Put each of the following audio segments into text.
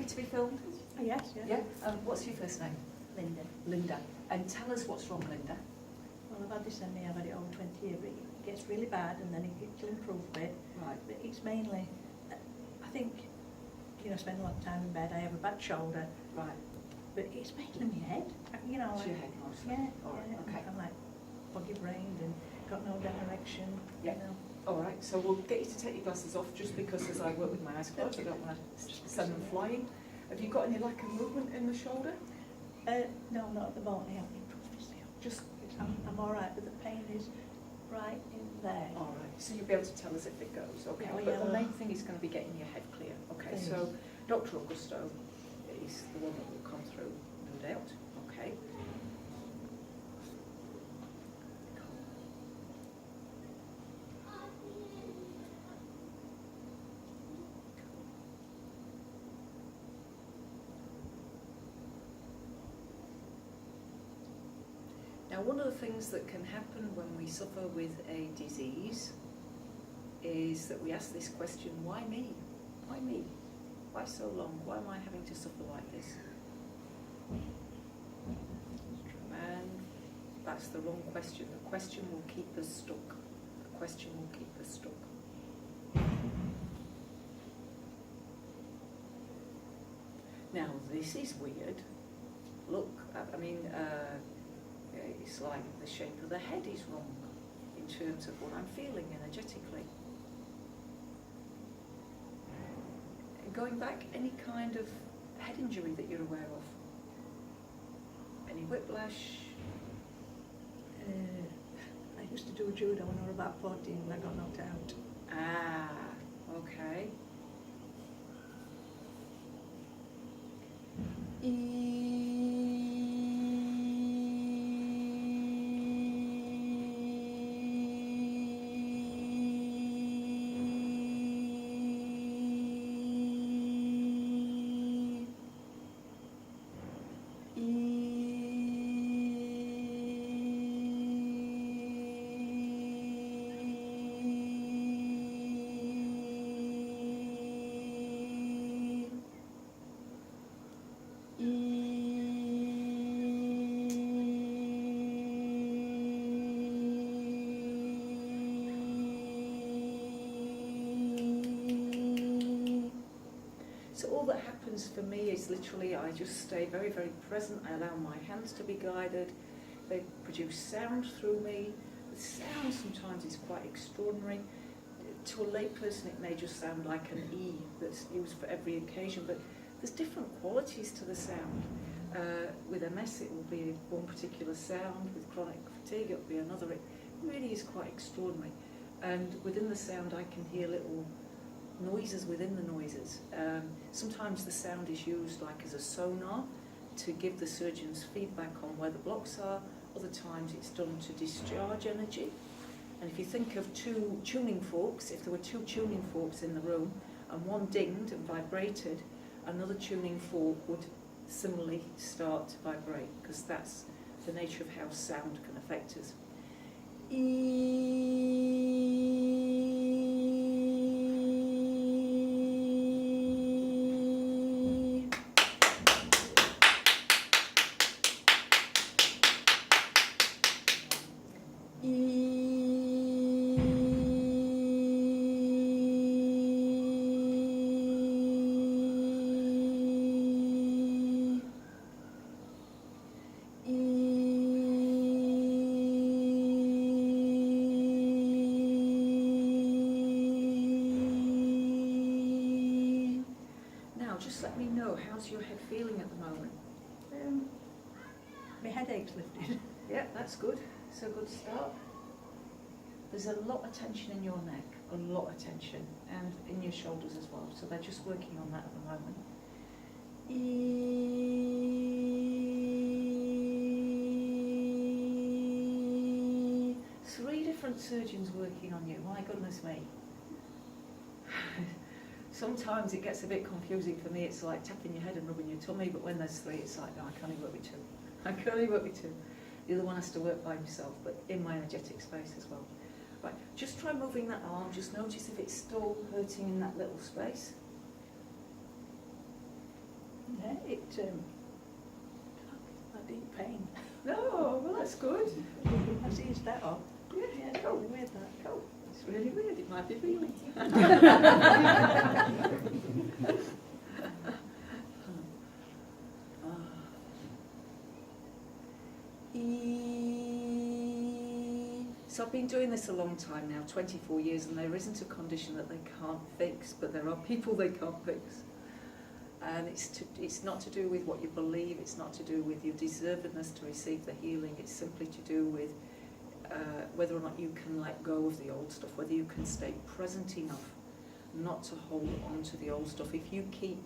happy to be filmed? Yes, yes. Yeah? What's your first name? Linda. Linda. And tell us what's wrong, Linda. Well, I've had this ME, I've had it over 20 years, but it gets really bad and then it'll improve a bit. Right. But it's mainly, I think, you know, I spend a lot of time in bed, I have a bad shoulder, Right. but it's mainly my head. You know, It's your head mostly. Yeah, All right, yeah. okay. I'm like buggy brained and got no direction. Yeah. You know. All right, so we'll get you to take your glasses off just because as I work with my eyes closed, I don't want to send them flying. Have you got any lack of movement in the shoulder? No, not at the moment. I haven't improved this yet. Just, I'm all right, but the pain is right in there. all right, so you'll be able to tell us if it goes, okay? Oh, But yeah. the main thing is going to be getting your head clear. Okay, Please. so Dr. Augusto is the one that will come through, no doubt, okay? Now, one of the things that can happen when we suffer with a disease is that we ask this question, why me? Why me? Why so long? Why am I having to suffer like this? And that's the wrong question. The question will keep us stuck. The question will keep us stuck. Now, this is weird. Look, I mean, it's like the shape of the head is wrong in terms of what I'm feeling energetically. Going back, any kind of head injury that you're aware of? Any whiplash? I used to do judo when I was about 14 and I got knocked out. Ah, okay. So all that happens for me is literally I just stay very, very present. I allow my hands to be guided. They produce sound through me. The sound sometimes is quite extraordinary. To a layperson it may just sound like an E that's used for every occasion, but there's different qualities to the sound. With MS it will be one particular sound, with chronic fatigue it will be another. It really is quite extraordinary. And within the sound I can hear little noises within the noises. Sometimes the sound is used like as a sonar to give the surgeons feedback on where the blocks are. Other times it's done to discharge energy. And if you think of two tuning forks, if there were two tuning forks in the room and one dinged and vibrated, another tuning fork would similarly start to vibrate, because that's the nature of how sound can affect us. Now, just let me know, how's your head feeling at the moment? My headache's lifted. Yeah, that's good. It's a good start. There's a lot of tension in your neck, a lot of tension, and in your shoulders as well. So they're just working on that at the moment. Three different surgeons working on you. My goodness me. Sometimes it gets a bit confusing for me. It's like tapping your head and rubbing your tummy, but when there's three, it's like, no, I can only work with two. I can only work with two. The other one has to work by himself, but in my energetic space as well. Right, just try moving that arm. Just notice if it's still hurting in that little space. Yeah, I deep pain. No, well that's good. I seized that off. Yeah, Yeah, cool. really weird that. Cool. It's really weird, it might be feeling. So I've been doing this a long time now, 24 years, and there isn't a condition that they can't fix, but there are people they can't fix. And it's not to do with what you believe, it's not to do with your deservedness to receive the healing, it's simply to do with whether or not you can let go of the old stuff, whether you can stay present enough not to hold on to the old stuff. If you keep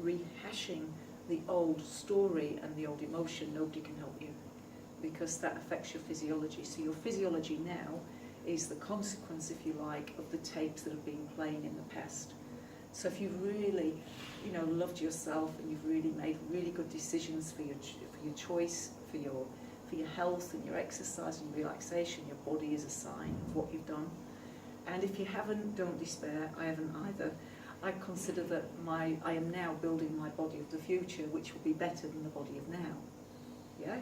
rehashing the old story and the old emotion, nobody can help you, because that affects your physiology. So your physiology now is the consequence, if you like, of the tapes that have been playing in the past. So if you've really, loved yourself and you've really made really good decisions for your choice, for your health and your exercise and relaxation, your body is a sign of what you've done. And if you haven't, don't despair. I haven't either. I consider that I am now building my body of the future, which will be better than the body of now. Yeah.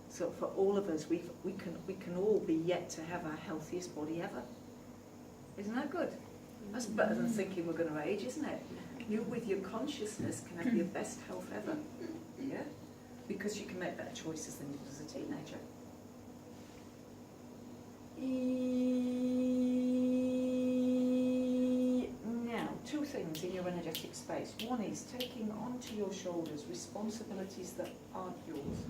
So for all of us, we can all be yet to have our healthiest body ever. Isn't that good? That's better than thinking we're going to age, isn't it? You, with your consciousness, can have your best health ever. Yeah? Because you can make better choices than you did as a teenager. Now, two things in your energetic space. One is taking onto your shoulders responsibilities that aren't yours.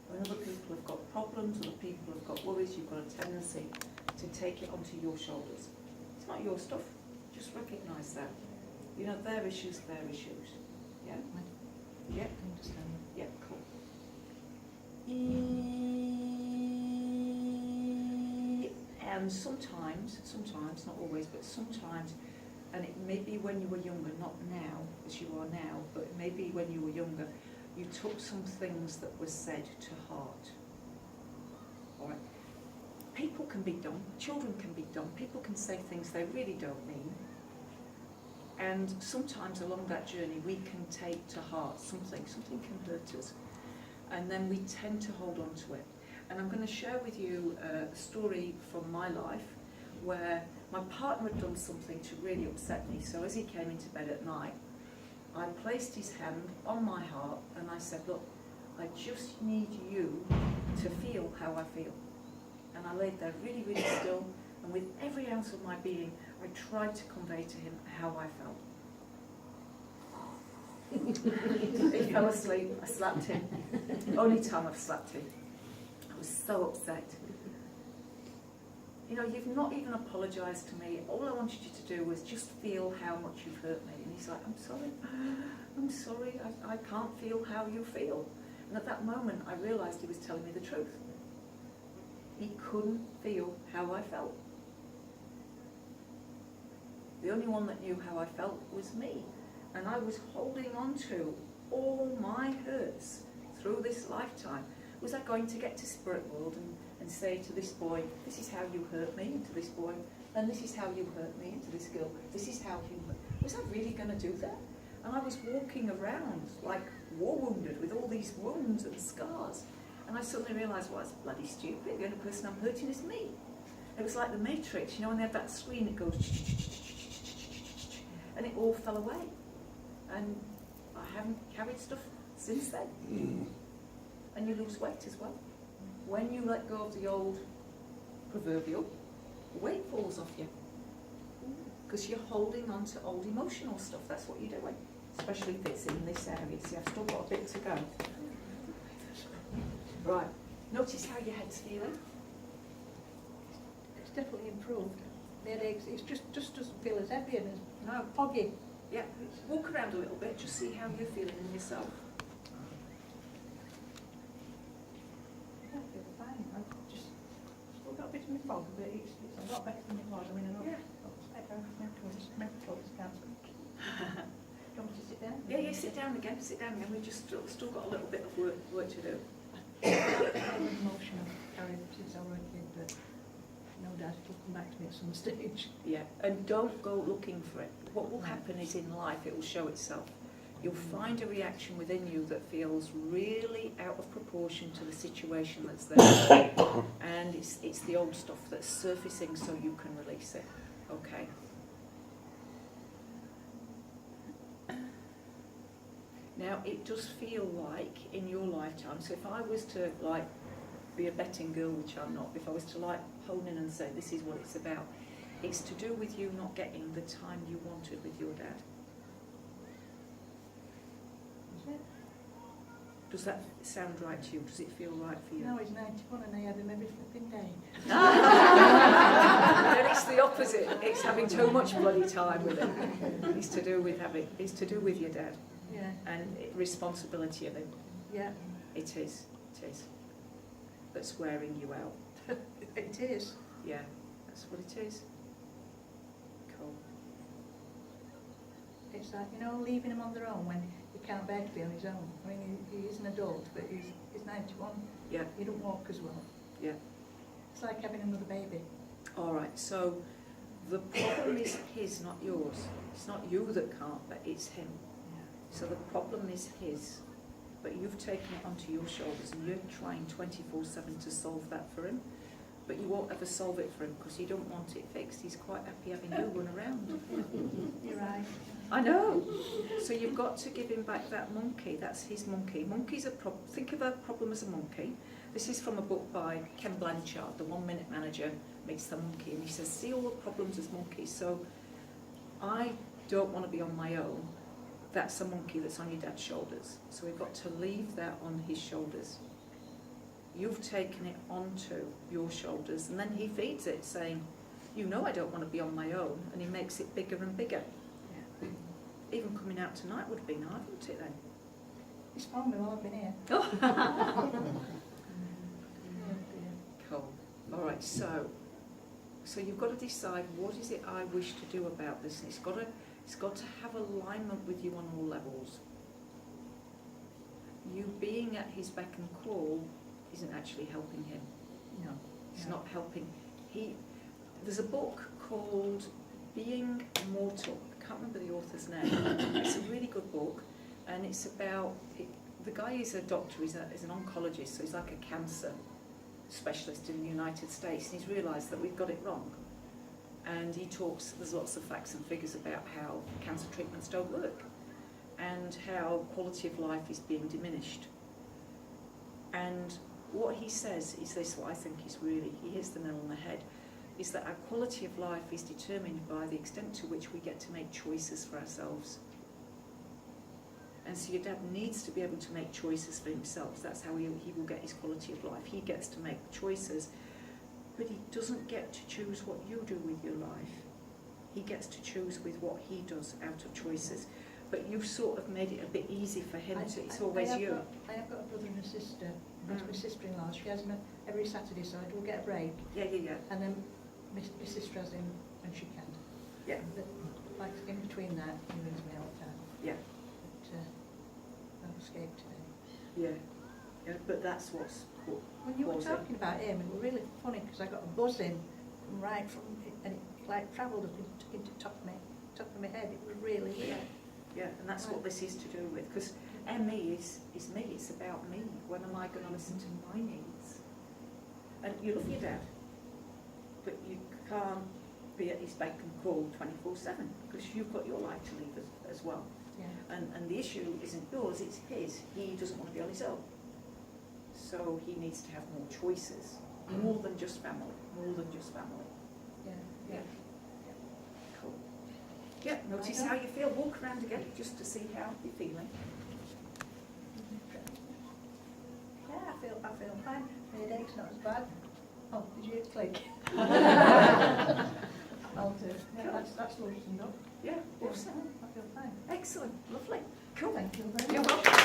When other people have got problems, other people have got worries, you've got a tendency to take it onto your shoulders. It's not your stuff. Just recognise that. Their issues, their issues. Yeah? Yeah? I understand. Yeah, cool. And sometimes, not always, but sometimes, and it may be when you were younger, not now, as you are now, but maybe when you were younger, you took some things that were said to heart. All right? People can be dumb, children can be dumb, people can say things they really don't mean. And sometimes along that journey we can take to heart something can hurt us. And then we tend to hold on to it. And I'm going to share with you a story from my life where my partner had done something to really upset me. So as he came into bed at night, I placed his hand on my heart and I said, look, I just need you to feel how I feel. And I laid there really, really still, and with every ounce of my being, I tried to convey to him how I felt. He fell asleep, I slapped him. Only time I've slapped him. I was so upset. You've not even apologised to me. All I wanted you to do was just feel how much you've hurt me. And he's like, I'm sorry, I can't feel how you feel. And at that moment, I realised he was telling me the truth. He couldn't feel how I felt. The only one that knew how I felt was me. And I was holding on to all my hurts through this lifetime. Was I going to get to spirit world and say to this boy, this is how you hurt me, and to this boy, and this is how you hurt me, and to this girl, this is how you hurt me? Was I really going to do that? And I was walking around like war wounded with all these wounds and scars. And I suddenly realised, well, that's bloody stupid. The only person I'm hurting is me. It was like the Matrix, when they have that screen, it goes, and it all fell away. And I haven't carried stuff since then. And you lose weight as well. When you let go of the old proverbial, weight falls off you. Because you're holding on to old emotional stuff. That's what you're doing. Especially if it's in this area. See, I've still got a bit to go. Right. Notice how your head's feeling. It's definitely improved. The headaches, it just doesn't feel as heavy and as No. foggy. Yeah. Walk around a little bit, just see how you're feeling in yourself. I feel fine. I've just still got a bit of my fog, but it's a lot better than it was. I mean, I Yeah. mental can't speak. Do you want me to sit down? Yeah, sit down again, We've just still got a little bit of work to do. Emotional carried since I was a kid, but no doubt it'll come back to me at some stage. Yeah, and don't go looking for it. What will happen is in life it will show itself. you'll find a reaction within you that feels really out of proportion to the situation that's there. And it's the old stuff that's surfacing so you can release it. Okay? Now, it does feel like in your lifetime, so if I was to like be a betting girl, which I'm not, if I was to like hone in and say this is what it's about, it's to do with you not getting the time you wanted with your dad. Is it? Does that sound right to you? Does it feel right for you? No, he's 91 and I have him every flipping day. Then it's the opposite. It's having too much bloody time with him. It's to do with your dad Yeah, and responsibility of him. yeah, It is. That's wearing you out. it is. Yeah, that's what it is. Cool. It's like, you know, leaving him on their own when he can't bear to be on his own. I mean, he is an adult, but he's 91. Yeah. He don't walk as well. Yeah. It's like having another baby. All right. So the problem is his, not yours. It's not you that can't, but it's him. So the problem is his, but you've taken it onto your shoulders and you're trying 24/7 to solve that for him. But you won't ever solve it for him because you don't want it fixed. He's quite happy having you run around. You're right. I know. So you've got to give him back that monkey. That's his monkey. Monkey's a problem. Think of a problem as a monkey. This is from a book by Ken Blanchard, The 1 Minute Manager Meets the Monkey. And he says, see all the problems as monkeys. So I don't want to be on my own. That's a monkey that's on your dad's shoulders. So we've got to leave that on his shoulders. You've taken it onto your shoulders, and then he feeds it, saying, you know I don't want to be on my own, and he makes it bigger and bigger. Yeah. Even coming out tonight would have been hard, wouldn't it then? He's phoned me while I've been here. Cool. All right, so you've got to decide what is it I wish to do about this, and it's got to have alignment with you on all levels. You being at his beck and call isn't actually helping him. No. It's No. not helping. There's a book called Being Mortal. I can't remember the author's name. It's a really good book, and it's about the guy is a doctor. He's an oncologist, so he's like a cancer specialist in the United States, and he's realised that we've got it wrong. And he talks. There's lots of facts and figures about how cancer treatments don't work, and how quality of life is being diminished. And what he says is this, what I think is really, he hits the nail on the head, is that our quality of life is determined by the extent to which we get to make choices for ourselves. And so your dad needs to be able to make choices for himself. That's how he will get his quality of life. He gets to make choices, but he doesn't get to choose what you do with your life. He gets to choose with what he does out of choices. But you've sort of made it a bit easy for him. It's always you. I have got a brother and a sister. That's my sister-in-law. She has him every Saturday, so I do get a break. Yeah. And then my sister has him when she can. Yeah. But, like in between that, he rings me all the time. Yeah. But I've escaped today. Yeah, but that's what's cool. When you were causing. talking about him, it was really funny because I got a buzz in right from it, and it like travelled up into the top of my head. It was really weird. Yeah, and that's what this is to do with, because ME is me, it's about me. When am I going to listen to my needs? And you love your dad, but you can't be at his beck and call 24/7, because you've got your life to lead as well. Yeah. And the issue isn't yours, it's his. He doesn't want to be on his own. So he needs to have more choices, more than just family, Yeah. Cool. Yeah, notice how you feel. Walk around again just to see how you're feeling. Yeah, I feel fine. My headache's not as bad. Oh, did you hear it click? I'll do. Yeah, that's loosened up. Yeah, awesome. I feel fine. Excellent, lovely. Cool. Thank you very You're much. welcome.